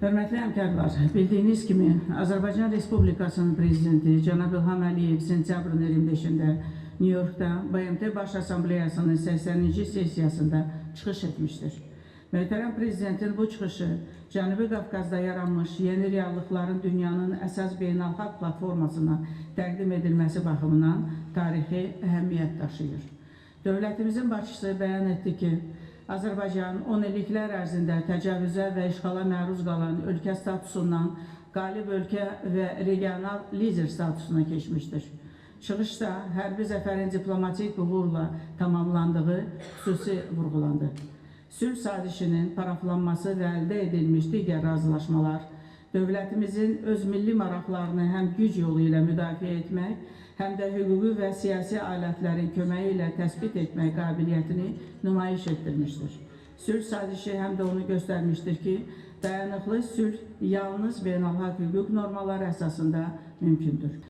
Hörmətli həmkarlar, bildiyiniz kimi Azərbaycan Respublikasının Prezidenti Cənab İlham Əliyev sentyabrın 25-də Nyu-Yorkda BMT Baş Assambleyasının 80-ci sessiyasında çıxış etmişdir. Möhtərəm Prezidentin bu çıxışı Cənubi Qafqazda yaranmış yeni reallıqların dünyanın əsas beynəlxalq platformasına təqdim edilməsi baxımından tarixi əhəmiyyət daşıyır. Dövlətimizin başçısı bəyan etdi ki, Azərbaycan 10 illiklər ərzində təcavüzə və işğala məruz qalan ölkə statusundan qalib ölkə və regional lider statusuna keçmişdir. Çıxışda hərbi zəfərin diplomatik uğurla tamamlandığı xüsusi vurğulandı. Sülh sazişinin paraflanması və əldə edilmiş digər razılaşmalar, dövlətimizin öz milli maraqlarını həm güc yolu ilə müdafiə etmək, həm də hüquqi və siyasi alətlərin köməyi ilə təsbit etmək qabiliyyətini nümayiş etdirmişdir. Sülh sazişi həm də onu göstərmişdir ki, dayanıqlı sülh yalnız beynəlxalq hüquq normalları əsasında mümkündür.